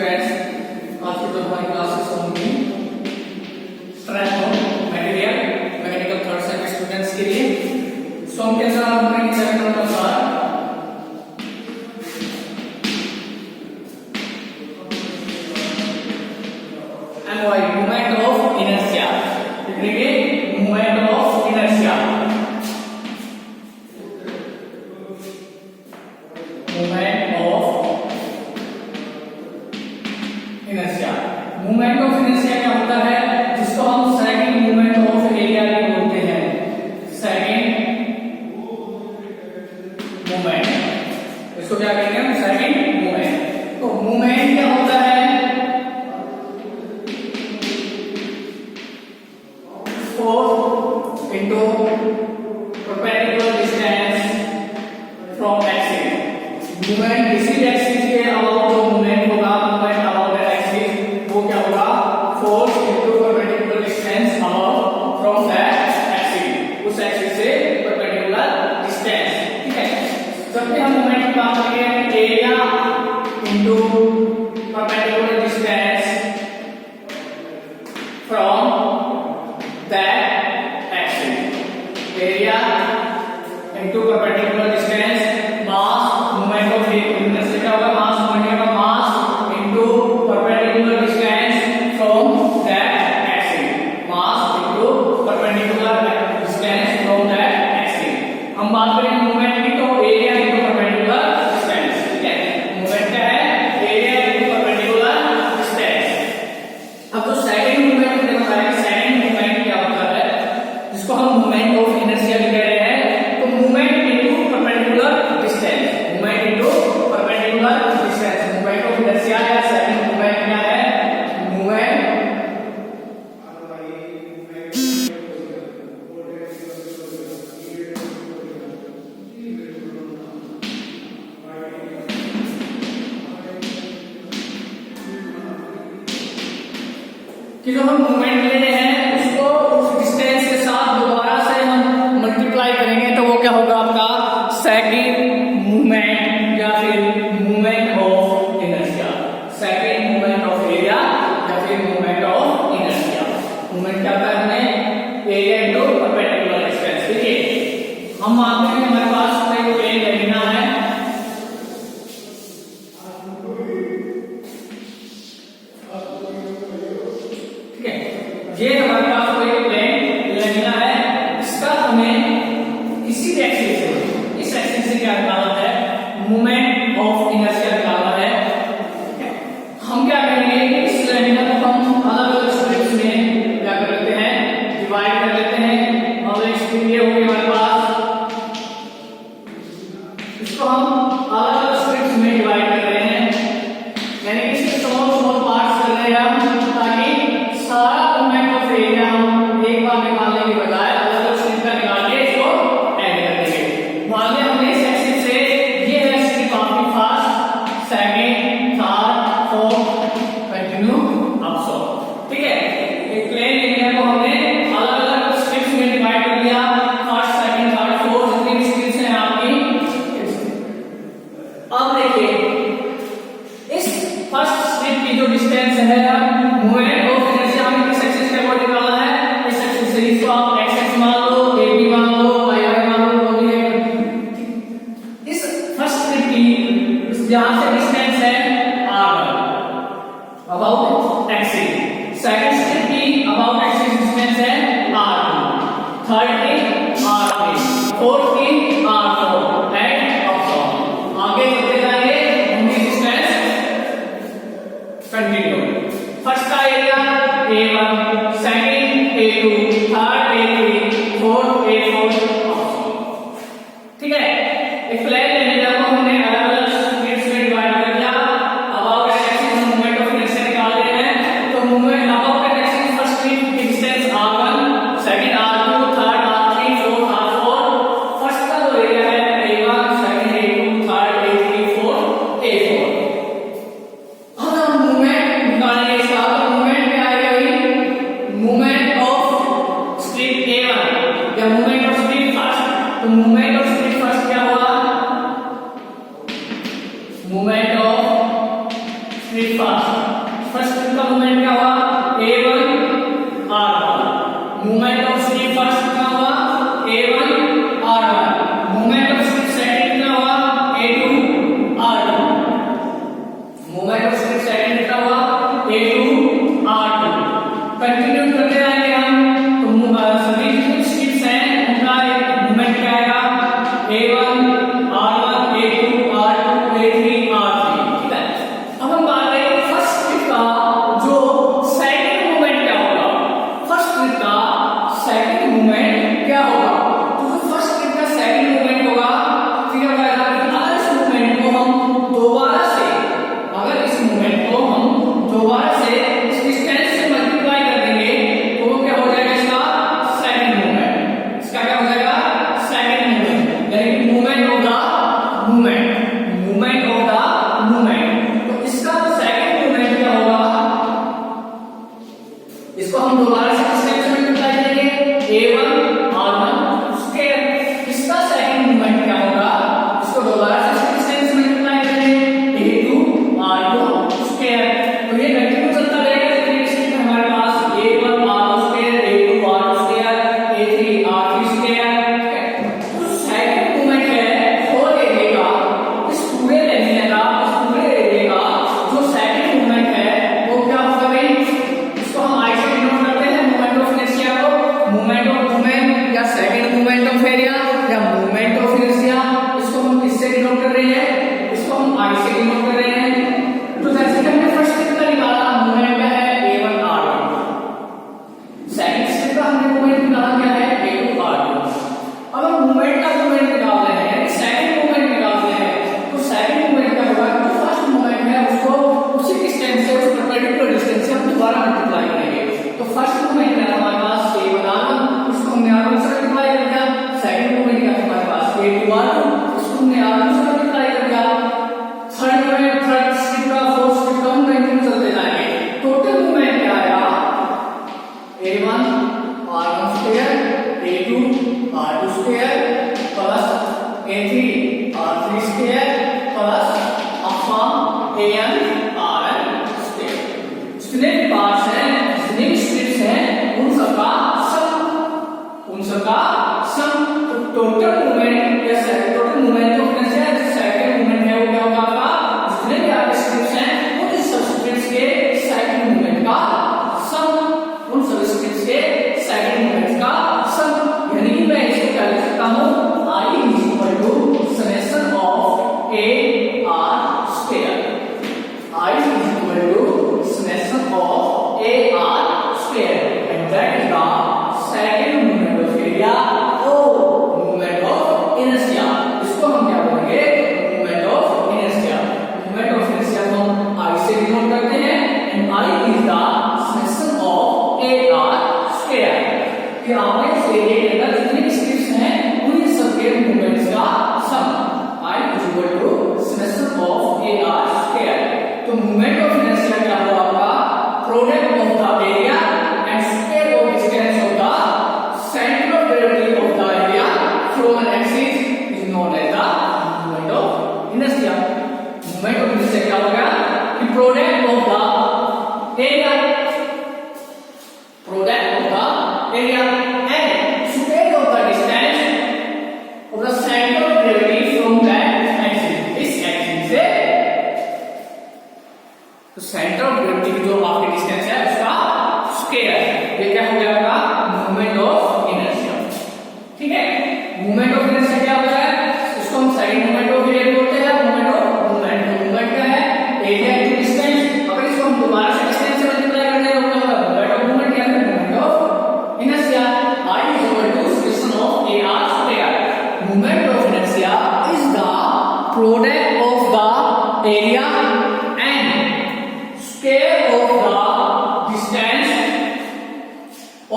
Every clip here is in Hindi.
स्टूडेंट्स, आज की जो हमारी क्लासेस होंगी strength of material mechanical third sem students के लिए। सो हम कैसा पढ़ेंगे chapter number 7 MOI movement of inertia. लिखेंगे movement of inertia, movement of inertia. Movement of inertia क्या होता है, जिसको हम सेकंड मूवमेंट ऑफ एरिया भी बोलते हैं। सेकंड मूवमेंट, इसको क्या कहेंगे हम, सेकंड मूवमेंट। तो मूवमेंट क्या होता है, force into perpendicular distance from axis. Movement किसी एक्सिस के अबाउट जो मूवमेंट होगा, मूवमेंट अबाउट दैट एक्सिस, वो क्या होगा, force into perpendicular distance about from that axis, उस एक्सिस से परपेंडिकुलर डिस्टेंस। ठीक है, जब भी हम मूवमेंट की बात करेंगे area into perpendicular distance from that axis, area into perpendicular distance mass movement of inertia क्या होगा, मास मूवमेंट का mass into perpendicular distance from that axis, mass into perpendicular distance from that axis. हम बात करें मूवमेंट की तो एरिया इनटू परपेंडिकुलर डिस्टेंस। ठीक है, मूवमेंट क्या है, एरिया इनटू परपेंडिकुलर डिस्टेंस। अब जो सेकंड मूवमेंट हमने बताया, सेकंड मूवमेंट क्या होता है, जिसको हम मूवमेंट ऑफ इनर्शिया भी कह रहे हैं। तो movement into perpendicular distance, movement into perpendicular distance, movement of inertia या सेकंड मूवमेंट क्या है, मूवमेंट कि जो हम मूवमेंट ले रहे हैं उसको उस डिस्टेंस के साथ दोबारा से हम मल्टीप्लाई करेंगे तो वो क्या होगा आपका सेकंड मूवमेंट या फिर movement of inertia. Second movement of area या फिर मूवमेंट ऑफ इनर्शिया। मूवमेंट क्या होता है, हमें एरिया इनटू परपेंडिकुलर डिस्टेंस। देखिए हम मानते हैं हमारे पास कोई प्लेन लेना है, ठीक है, ये हमारे पास कोई प्लेन लेना है, इसका हमें किसी एक्सिस से, इस एक्सिस से क्या निकालना है, मूवमेंट ऑफ इनर्शिया निकालना है। हम क्या करेंगे, इस लेमिना को हम अलग अलग स्ट्रिप्स में क्या कर लेते हैं, डिवाइड कर लेते हैं। और एक स्ट्रिप ये होगी हमारे पास, इसको हम अलग अलग स्ट्रिप्स में डिवाइड कर रहे हैं, यानी कि इसके स्मॉल स्मॉल पार्ट्स कर रहे हैं हम, ताकि सारा मूवमेंट ऑफ एरिया हम एक बार निकालने के बजाय अलग अलग स्ट्रिप का निकाल के इसको ऐड कर देंगे। मान लिया हमने इस एक्सिस से ये है स्ट्रिप आपकी first, second, third, fourth, continue up so. ठीक है, एक प्लेन एरिया को हमने अलग अलग स्ट्रिप्स में डिवाइड कर दिया, फर्स्ट, सेकंड, थर्ड, फोर्थ, जितनी स्ट्रिप्स हैं आपकी। अब देखिए इस फर्स्ट स्ट्रिप की जो डिस्टेंस है, मूवमेंट ऑफ इनर्शिया हमें किस एक्सिस के अकॉर्डिंग निकालना है, इस एक्सिस से। इसको आप एक्स एक्स मान लो, ए बी मान लो, वाई वाई मान लो, जो भी है। इस फर्स्ट स्ट्रिप की जहां से डिस्टेंस है r1 about axis, second strip की अबाउट एक्सिस डिस्टेंस है r2, थर्ड की r3, फोर्थ की r4 एंड अप सो। आगे चलते जाएंगे, उनकी डिस्टेंस कंटिन्यू। फर्स्ट का area A1, second A2, third A3, fourth A4। ठीक है, एक प्लेन लेमिना को हमने अलग अलग स्ट्रिप्स में डिवाइड कर दिया। अबाउट एक्सिस हम मूवमेंट ऑफ इनर्शिया निकाल रहे हैं, तो movement about axis first strip की distance r1, second r2, third r3, fourth r4। First का जो एरिया है A1, second A2, third A3, fourth strip fast. First strip का मूवमेंट क्या हुआ a1 r1, movement of strip first क्या हुआ a1 r1, movement of strip second क्या हुआ a2 r2, movement of strip second क्या हुआ a2 r2। कंटिन्यू करते रहेंगे हम, तो सभी जो स्ट्रिप्स हैं उनका मूवमेंट क्या आएगा a1 r1 a2 r2 a3 r3, ठीक है। अब हम बात करें फर्स्ट स्ट्रिप का जो सेकंड मूवमेंट क्या होगा। फर्स्ट स्ट्रिप का सेकंड मूवमेंट क्या होगा, तो जो फर्स्ट स्ट्रिप का सेकंड मूवमेंट होगा फिर क्या होगा कि अगर इस मूवमेंट को हम दोबारा से इस डिस्टेंस से मल्टीप्लाई कर देंगे तो वो क्या हो जाएगा इसका सेकंड मूवमेंट। इसका क्या हो जाएगा सेकंड मूवमेंट, यानी मूवमेंट ऑफ द मूवमेंट। तो इसका सेकंड मूवमेंट क्या होगा, इसको हम दोबारा से डिस्टेंस से मल्टीप्लाई करेंगे a1 r1 स्क्वायर। इसका सेकंड मूवमेंट क्या होगा, इसको दोबारा से डिस्टेंस से मल्टीप्लाई करेंगे a2 r2 स्क्वायर। तो ये कंटिन्यू चलता रहेगा जितने स्ट्रिप में हमारे पास a1 r2 square a2 r2 square a3 r3 square. तो सेकंड मूवमेंट है होल एरिया का, इस पूरे एरिया का, इस पूरे एरिया का जो सेकंड मूवमेंट है वो क्या होगा भाई, इसको हम आई से डिनोट करते हैं मूवमेंट ऑफ इनर्शिया को, मूवमेंट ऑफ मूवमेंट या सेकंड मूवमेंट ऑफ एरिया या मूवमेंट ऑफ इनर्शिया। इसको हम किससे डिनोट कर रहे हैं, इसको हम आई से डिनोट कर रहे हैं। तो जैसे कि हमने फर्स्ट स्ट्रिप का निकाला मूवमेंट क्या है a1 r1, सेकंड स्ट्रिप का हमने मूवमेंट निकाला क्या है a2 r2। अब हम मूवमेंट का मूवमेंट निकाल रहे हैं, सेकंड मूवमेंट निकाल रहे हैं, तो सेकंड मूवमेंट क्या होगा, जो फर्स्ट मूवमेंट है उसको उसी डिस्टेंस से, उस परपेंडिकुलर डिस्टेंस से हम दोबारा मल्टीप्लाई करेंगे। तो फर्स्ट मूवमेंट है हमारे पास a1 r1, उसको हमने r1 से मल्टीप्लाई कर दिया। सेकंड मूवमेंट है हमारे पास a2 r2, उसको हमने r1 से मल्टीप्लाई कर दिया। थर्ड मूवमेंट, थर्ड स्ट्रिप का, फोर्थ स्ट्रिप का हम कंटिन्यू चलते जाएंगे। टोटल मूवमेंट क्या आएगा a1 r1 square a2 r2 square plus a3 r3 square plus upon an rn square. जितने भी पार्ट्स हैं, जितने भी स्ट्रिप्स हैं, उन सबका सम। तो टोटल मूवमेंट या टोटल मूवमेंट तो सेकंड मूवमेंट है वो क्या होगा आपका, जितने भी आपके स्ट्रिप्स हैं उन सब स्ट्रिप्स के सेकंड मूवमेंट का सम, उन सब स्ट्रिप्स के सेकंड मूवमेंट का सम। यानी कि मैं इसको क्या लिख सकता हूं I is equal to summation of a r square। I is equal to summation of a r square and that is the second moment of area or moment of inertia। इसको हम क्या बोलेंगे moment of inertia। moment of inertia को हम I से डिनोट करते हैं and I is the summation of a r square। कि आपने इस एरिया के अंदर जितने भी स्ट्रिप्स हैं उन्हीं सबके मूवमेंट्स का सम। I is equal to summation of a r square। तो मूवमेंट ऑफ इनर्शिया क्या हुआ आपका, product of the area and square of distance of the centre of gravity of the area from an axis is known as the movement of inertia. Movement of inertia क्या होगा कि product of the area and square of the distance of the center of gravity from that axis। इस एक्सिस से तो सेंटर ऑफ ग्रेविटी की जो आपकी डिस्टेंस है उसका स्क्वायर। ये क्या हो गया होगा मूवमेंट ऑफ इनर्शिया। ठीक है, मूवमेंट ऑफ इनर्शिया क्या होता है, इसको हम सेकंड मूवमेंट ऑफ एरिया बोलते हैं। मूवमेंट ऑफ मूवमेंट क्या है एरिया इनटू डिस्टेंस। अगर इसको हम दोबारा से डिस्टेंस से मल्टीप्लाई करते हैं तो क्या होगा मूवमेंट ऑफ मूवमेंट क्या है movement of inertia. I is equal to summation of a r square। Moment of inertia is the product of the area and square of the distance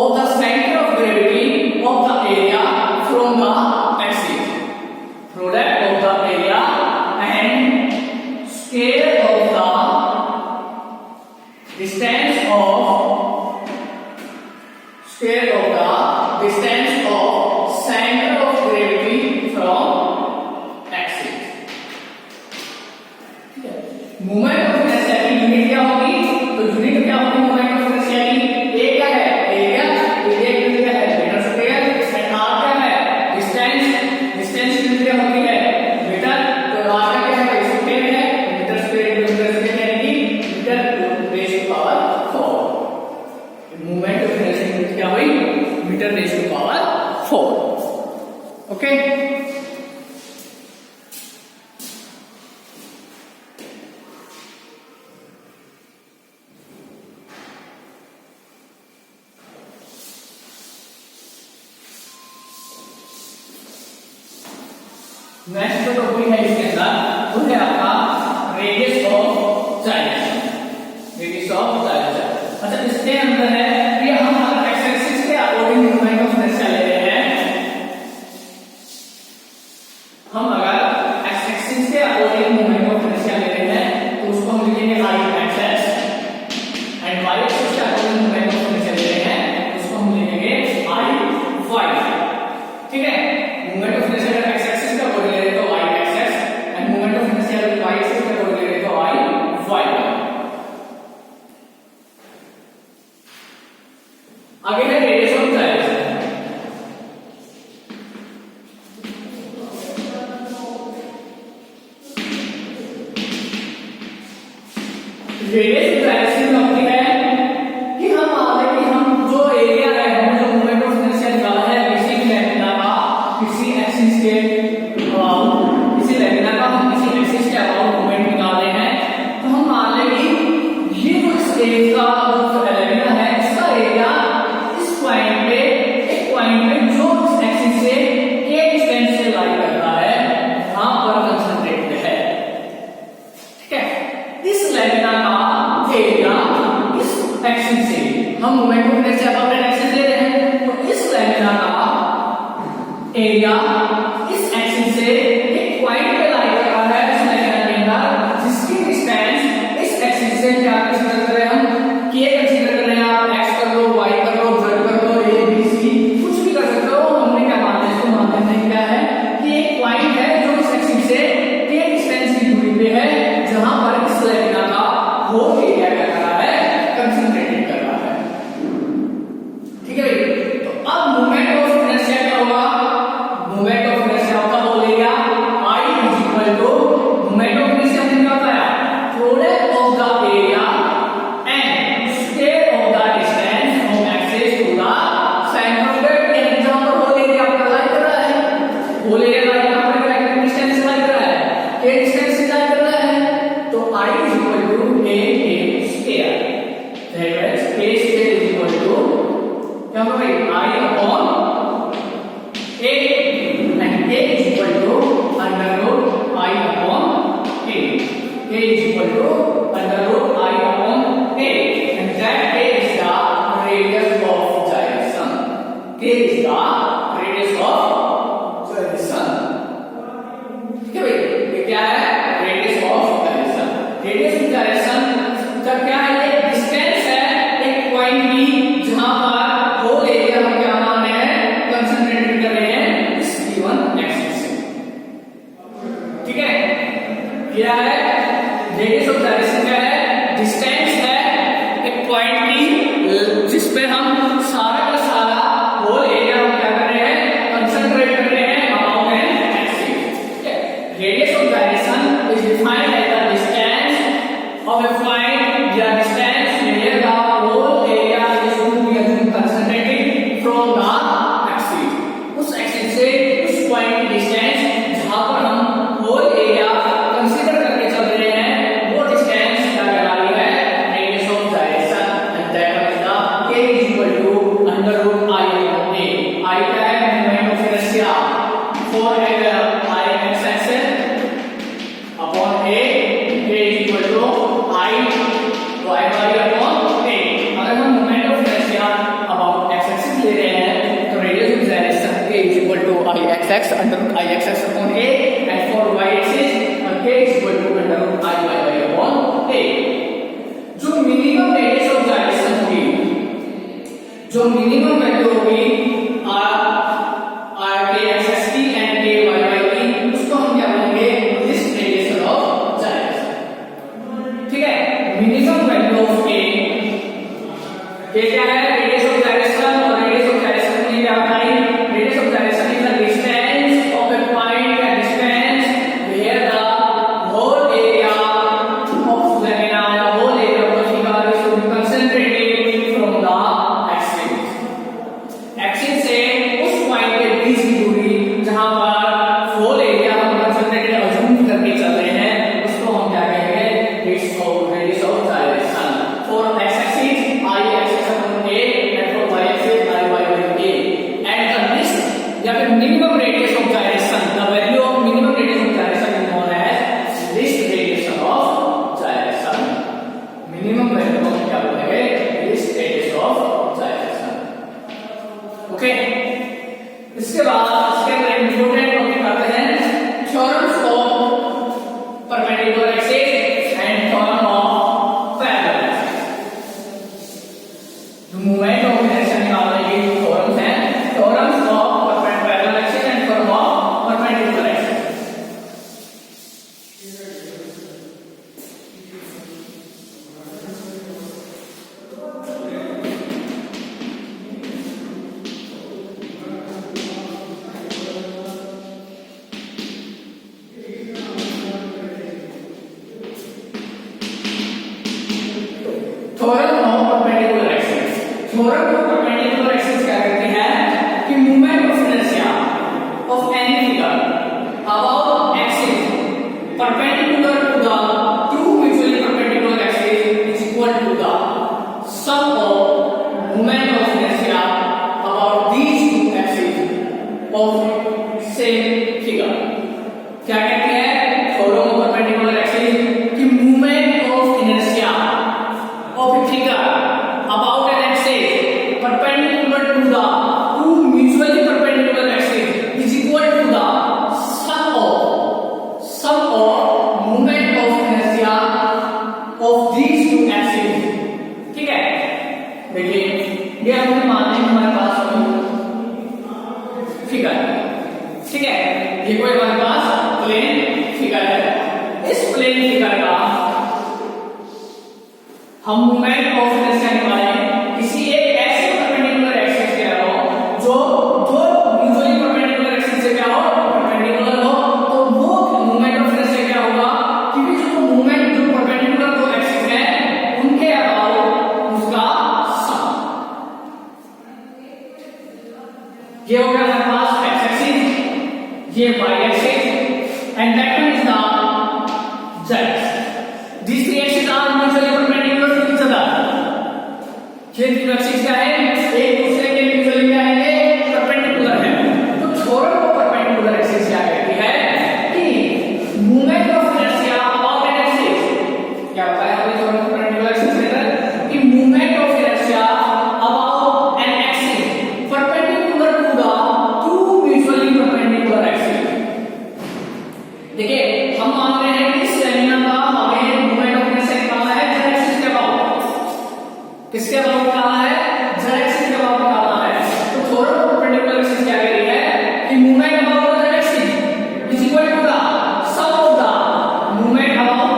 of the center of gravity of the area from the axis। Product of the area and square of the distance of square of the distance of center of gravity from axis। Moment of inertia की यूनिट क्या होगी, तो यूनिट क्या होगी मोमेंट ऑफ इनर्शिया की, ए क्या है एरिया, एरिया की यूनिट क्या है मीटर स्क्वायर, एंड आर क्या है डिस्टेंस, डिस्टेंस की यूनिट क्या होती है मीटर, तो आर का क्या है स्क्वायर है, मीटर स्क्वायर यानी कि metre raise to power 4, moment of inertia की यूनिट क्या हुई metre raise to power 4। Okay next जो टॉपिक है इसके अंदर वो है आपका radius of gyration, radius of gyration. अच्छा इसके अंदर है कि हम अगर एक्स एक्सिस के अकॉर्डिंग मोमेंट ऑफ इनर्शिया ले रहे हैं, हम अगर एक्स एक्सिस के अकॉर्डिंग मोमेंट ऑफ इनर्शिया ले रहे हैं तो उसको हम लिखेंगे आई एक्स एंड वाई एक्सिस के अकॉर्डिंग मोमेंट ऑफ इनर्शिया ले रहे हैं उसको हम लिखेंगे आई वाई। ठीक है, मोमेंट ऑफ इनर्शिया अगर एक्स एक्सिस का अकॉर्डिंग ले रहे तो I X and moment of inertia अगर वाई एक्सिस का अकॉर्डिंग ले रहे तो आई वाई। आगे है radius of gyration. Radius of gyration होती है कि हम मान लें कि हम जो एरिया है हम जो मोमेंट ऑफ इनर्शिया निकाला है किसी भी लैमिना का किसी एक्सिस के अबाउट, किसी लैमिना का हम किसी एक्सिस के अबाउट मोमेंट निकाल रहे हैं, तो हम मान लें कि ये जो इस एरिया का जो लैमिना है इसका एरिया इस पॉइंट पे एक पॉइंट पे जो इस एक्सिस से के डिस्टेंस से लाई करता है वहां पर कंसंट्रेटेड है। ठीक है, इस लैमिना का एरिया इस एक्सिस से हम मोमेंट ऑफ इनर्शिया का अपने एक्सिस ले रहे हैं तो इस लैमिना का एरिया इस एक्सिस से एक पॉइंट पे लाई कर रहा है इस लैमिना के अंदर जिसकी डिस्टेंस इस एक्सिस से क्या कंसीडर कर रहे हैं हम के कंसीडर कर रहे हैं, आप एक्स कर लो वाई कर लो जेड कर लो ए बी सी कुछ भी कर सकते हो। हमने क्या माना है, इसको मानते हैं क्या है कि एक पॉइंट है जो इस एक्सिस से के डिस्टेंस की दूरी पे है जहां पर इस लैमिना का होल एरिया क्या कर रहा है कंसंट्रेटेड कर रहा है। ठीक है भाई, तो अब मोमेंट ऑफ इनर्शिया क्या होगा, मोमेंट ऑफ इनर्शिया का whole area I is equal to moment of inertia हमने क्या बताया product of the area and square of the distance from axis to the centre of that, यानी जहां पर होल एरिया आपका लाई कर रहा है, होल एरिया लाई यहां पर क्या डिस्टेंस से लाई कर रहा है के डिस्टेंस से लाई कर रहा है, तो I is equal to a square, that is a square is equal to क्या होगा भाई I upon a and a is equal to under root I upon a, a is equal to under root I upon a and that a is the radius of gyration, k is the radius of gyration। ठीक है भाई, ये क्या है radius of gyration, radius of gyration जब क्या है ये डिस्टेंस है एक पॉइंट की जहां पर होल एरिया हम क्या मान रहे हैं कंसंट्रेटेड कर रहे हैं इस गिवन एक्सिस से। ठीक है, क्या है रेडियस ऑफ जाइलेशन क्या है डिस्टेंस है एक पॉइंट की जिस पे हम सारा का सारा होल एरिया हम क्या कर रहे हैं कंसंट्रेट कर रहे हैं अबाउट एन एक्सिस। ठीक है, radius of gyration is defined as the distance of a point या distance where the whole area is to be concentrated from the axis, उस एक्सिस से उस पॉइंट की डिस्टेंस जहां पर हम होल एरिया कंसीडर करके चल रहे हैं वो डिस्टेंस क्या कहलाती है radius of gyration and that is the k is equal to under root I upon a। I क्या है moment of inertia for I x axis upon a, k is equal to I y upon a। अगर हम moment of inertia about x axis ले रहे हैं तो radius of gyration k is equal to I x under root I x upon a and for y axis k is equal to under root I y upon a। जो मिनिमम रेडियस ऑफ जाइलेशन होगी, जो मिनिमम वैल्यू होगी r k x x की एंड k y y की उसको हम क्या बोलेंगे लिस्ट रेडियस ऑफ जाइलेशन। ठीक है, मिनिमम वैल्यू ऑफ ए, ये क्या है, रेडियस ऑफ डायरेक्शन, और रेडियस ऑफ डायरेक्शन में क्या होता है, radius of direction is the distance of a point, या distance where the whole area of lamina या whole area of the figure is to be concentrated from the axis. Axis से उस पॉइंट के बीच की दूरी जहां पर होल एरिया हम कंसंट्रेटेड अज्यूम करके चल रहे हैं, उसको हम क्या कहेंगे, radius of direction. For x axis I axis upon a, and for y axis I y upon a, and the least या फिर minimum radius of direction, the value of minimum radius of direction is known as least radius of direction. Minimum value को क्या बोलेंगे, least radius of direction. Okay, इसके बाद इसके अंदर इंपॉर्टेंट टॉपिक आते हैं theorems of perpendicular axis and theorem of parallel axis. Moment of inertia निकालने के लिए थ्योरम्स हैं, theorems of parallel axis and theorem of perpendicular axis. Theorem of perpendicular axis, theorem of perpendicular axis क्या कहते हैं कि moment of inertia of any figure about axis perpendicular to the two mutually perpendicular axis is equal to the sum of moment of inertia about these two axis of same figure. क्या कहते हैं थ्योरम ऑफ परपेंडिकुलर एक्सिस कि moment of inertia of a figure about an axis perpendicular to the two mutually perpendicular axes is equal to the sum of moment of inertia of these two axes। ठीक है, देखिए ये हमने मान लिया हमारे पास कोई फिगर, ठीक है, ये कोई हमारे पास प्लेन फिगर है। इस प्लेन फिगर का हम मूवमेंट ऑफ इनर्शिया निकालें किसी एक ऐसे परपेंडिकुलर एक्सिस के अलावा जो दो म्यूचुअली परपेंडिकुलर एक्सिस से क्या हो, परपेंडिकुलर हो, तो वो मूवमेंट ऑफ इनर्शिया क्या होगा कि जो मूवमेंट जो परपेंडिकुलर दो एक्सिस है उनके अलावा उसका सम। ये हो गया हमारे पास एक्स एक्सिस, ये y axis, and that one is the z axis. These three axes are mutually perpendicular to each other। ये तीन एक्सिस क्या है, एक दूसरे के म्यूचुअली क्या है, परपेंडिकुलर है। तो थ्योरम ऑफ परपेंडिकुलर एक्सिस क्या कहती है कि moment of inertia about an axis, क्या होता है हमें थ्योरम ऑफ परपेंडिकुलर एक्सिस के अंदर कि moment of inertia about an axis perpendicular to the two mutually perpendicular axis. देखिए हम मान रहे हैं कि इस लैमिना का हमें मूवमेंट ऑफ इनर्शिया निकालना है जेड एक्सिस के अबाउट, किसके अबाउट निकालना है, जेड एक्सिस के अबाउट निकालना है। तो थ्योरम ऑफ परपेंडिकुलर एक्सिस क्या कह रही है कि moment about z axis is equal to the sum of the moment about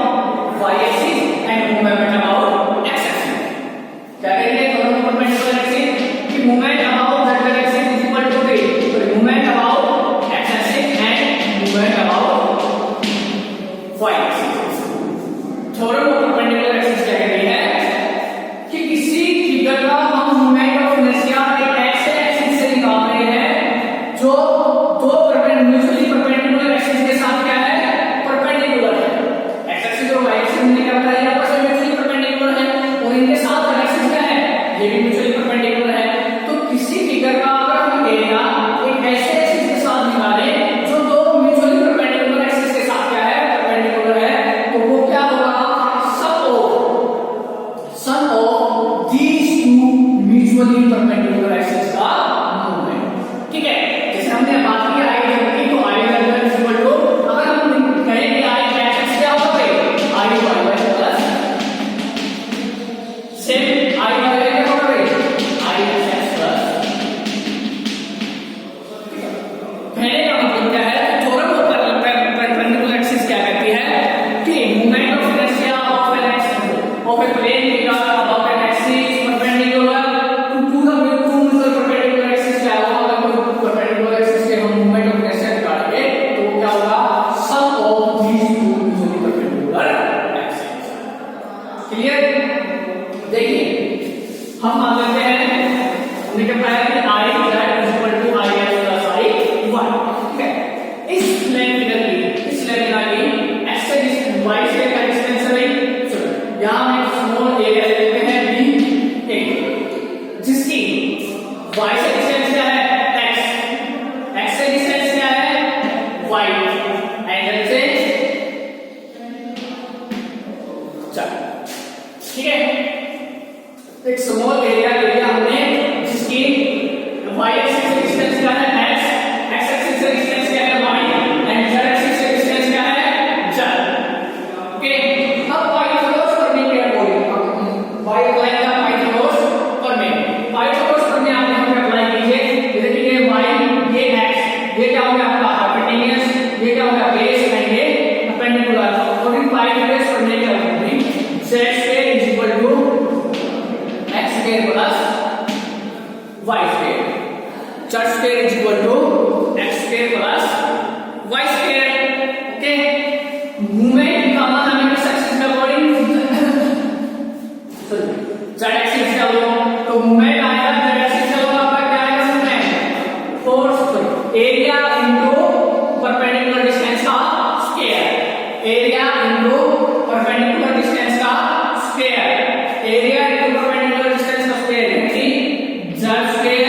y axis and moment about x axis. क्या कह रही है थ्योरम ऑफ परपेंडिकुलर एक्सिस कि moment about z axis is equal to the moment about x axis and moment about y axis। Theorem of perpendicular axis क्या कह रही है कि किसी फिगर का हम मूवमेंट ऑफ इनर्शिया एक ऐसे एक्सिस से निकाल रहे हैं जो दो म्यूचुअली परपेंडिकुलर एक्सिस के साथ क्या है, परपेंडिकुलर है। एक्स एक्सिस और वाई एक्सिस ने क्या बताया, आपस में म्यूचुअली परपेंडिकुलर है, और इनके साथ जेड एक्सिस क्या है, ये भी म्यूचुअली परपेंडिकुलर है। तो किसी फिगर का अगर हम एरिया एक ऐसे एक्सिस के साथ निकालें जो दो म्यूचुअली परपेंडिकुलर एक्सिस के साथ क्या है, परपेंडिकुलर है, तो वो क्या होगा, sum of these two mutually perpendicular axis का मूवमेंट। ठीक है, जैसे हमने बात की आई की, तो आई इक्वल टू, अगर हम कहें कि आई एक्स क्या होगा, I Y plus of a plane theta above an axis perpendicular to the mutual perpendicular axis क्या होगा? अगर कोई perpendicular axis से हम movement of inertia निकालेंगे तो क्या होगा? Sum of these two mutually perpendicular axes. Clear? देखिए हम मान लेते हैं हमने क्या पाया कि I z equal to I x plus I y, ठीक है? इस प्लेन फिगर की x से y से का डिस्टेंस है चलो यहां हम एक स्मॉल एरिया लेते हैं b a जिसकी y से डिस्टेंस क्या है x से डिस्टेंस क्या है y एंगल से चलो ठीक है एक स्मॉल एरिया ले लिया हमने जिसकी y एक्सिस से डिस्टेंस क्या है x एक्सिस से डिस्टेंस क्या है y एंड z एक्सिस से डिस्टेंस क्या है z ओके अब पाइथागोरस प्रमेय क्या बोलेंगे पाइथागोरस प्रमेय आप यहां पे अप्लाई कीजिए जैसे कि ये y ये x ये क्या हो गया आपका हाइपोटेन्यूस ये क्या हो गया बेस एंड ये परपेंडिकुलर और इन पाइथागोरस प्रमेय क्या बोलेंगे z square is equal to x square plus y square z square is equal to x square plus y square okay moment निकालना हमें किस एक्सिस का अकॉर्डिंग z एक्सिस का लो तो मूवमेंट आएगा z एक्सिस का लो आपका क्या आएगा movement force area into perpendicular distance का square area into perpendicular distance का square area into perpendicular distance का स्क्वायर यानी z स्क्वायर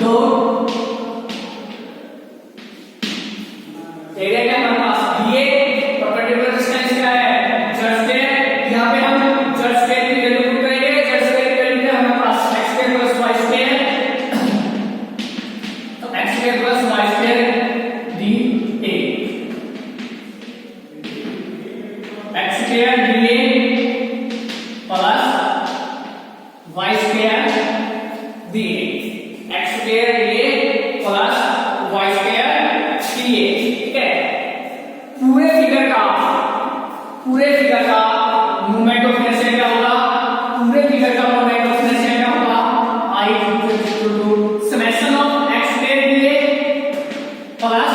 दो एरिया क्या हमारे पास दिए परपेंडिकुलर डिस्टेंस क्या है z स्क्वायर यहां पे हम z स्क्वायर की वैल्यू पुट करेंगे z स्क्वायर की वैल्यू क्या हमारे पास x square plus y square तो x square plus y square dA x square dA plus y square dA x square dA plus y square dA ठीक है पूरे फिगर का मूवमेंट ऑफ इनर्शिया क्या होगा पूरे फिगर का मूवमेंट ऑफ इनर्शिया क्या होगा I equal to summation of x square dA plus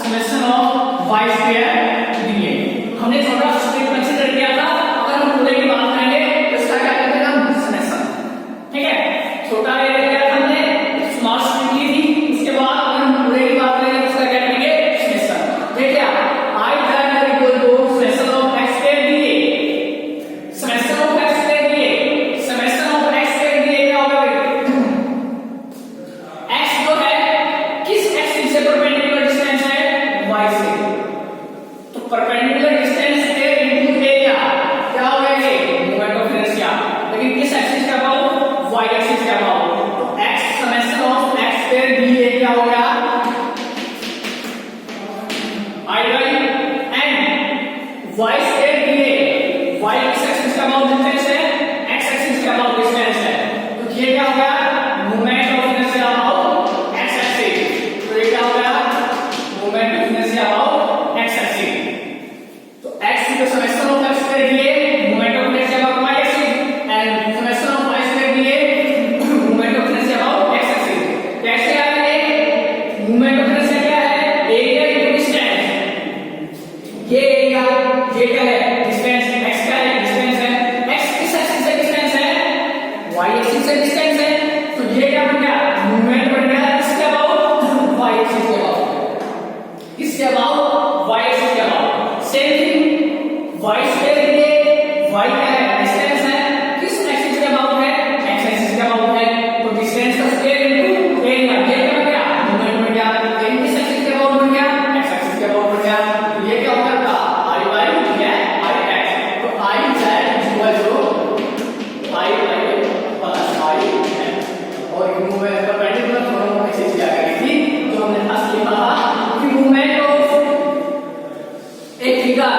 summation of y square dA हमने छोटा स्ट्रिप कंसीडर किया था अगर हम पूरे की बात करेंगे तो इसका क्या कहते हैं हम समेशन ठीक है छोटा एरिया लिया था हमने स्मॉल स्ट्रिप ली थी उसके बाद अगर हम पूरे की बात करेंगे तो इसका क्या करेंगे समेशन ठीक है I z equal to summation of x square dA summation of x square dA summation of x square dA क्या होगा x जो है किस एक्सिस से परपेंडिकुलर डिस्टेंस है y से तो परपेंडिकुलर डिस्टेंस के इनटू एरिया क्या होगा ये मोमेंट ऑफ इनर्शिया लेकिन किस एक्सिस का अबाउट y एक्सिस का अबाउट तो x summation of x square dA क्या हो गया I and y square dA y axis का अबाउट डिस्टेंस है x एक्सिस का अबाउट डिस्टेंस है तो ये क्या हो गया moment of inertia about x axis तो ये क्या हो गया moment of inertia about x axis तो x is the summation of x square dA moment of inertia about y axis and summation of y square dA moment of inertia about x axis कैसे आएंगे मोमेंट ऑफ इनर्शिया क्या है एरिया इनटू डिस्टेंस ये एरिया ये क्या है डिस्टेंस x का है डिस्टेंस है x किस एक्सिस से डिस्टेंस है y एक्सिस से डिस्टेंस है तो ये क्या बन गया मूवमेंट बन गया किसके अबाउट y एक्सिस के अबाउट किसके अबाउट y एक्सिस के about same thing y square dA y क्या है डिस्टेंस है किस एक्सिस के अबाउट है x एक्सिस के अबाउट है तो डिस्टेंस का स्क्वायर इनटू एरिया ये क्या बन गया मूवमेंट बन गया एरिया किस एक्सिस के अबाउट बन गया x एक्सिस के अबाउट बन गया ये क्या होगा I y है I x तो I z equal to I y plus I x और ये मूवमेंट परपेंडिकुलर दोनों एक्सिस क्या करेगी जो हमने फर्स्ट लिखा था कि मूवमेंट ऑफ एक figure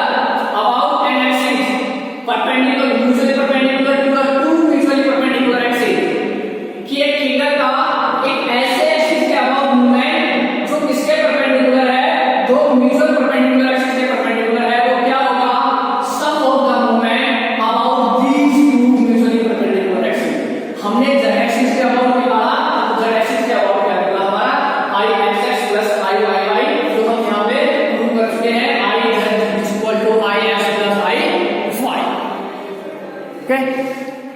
about an axis perpendicular okay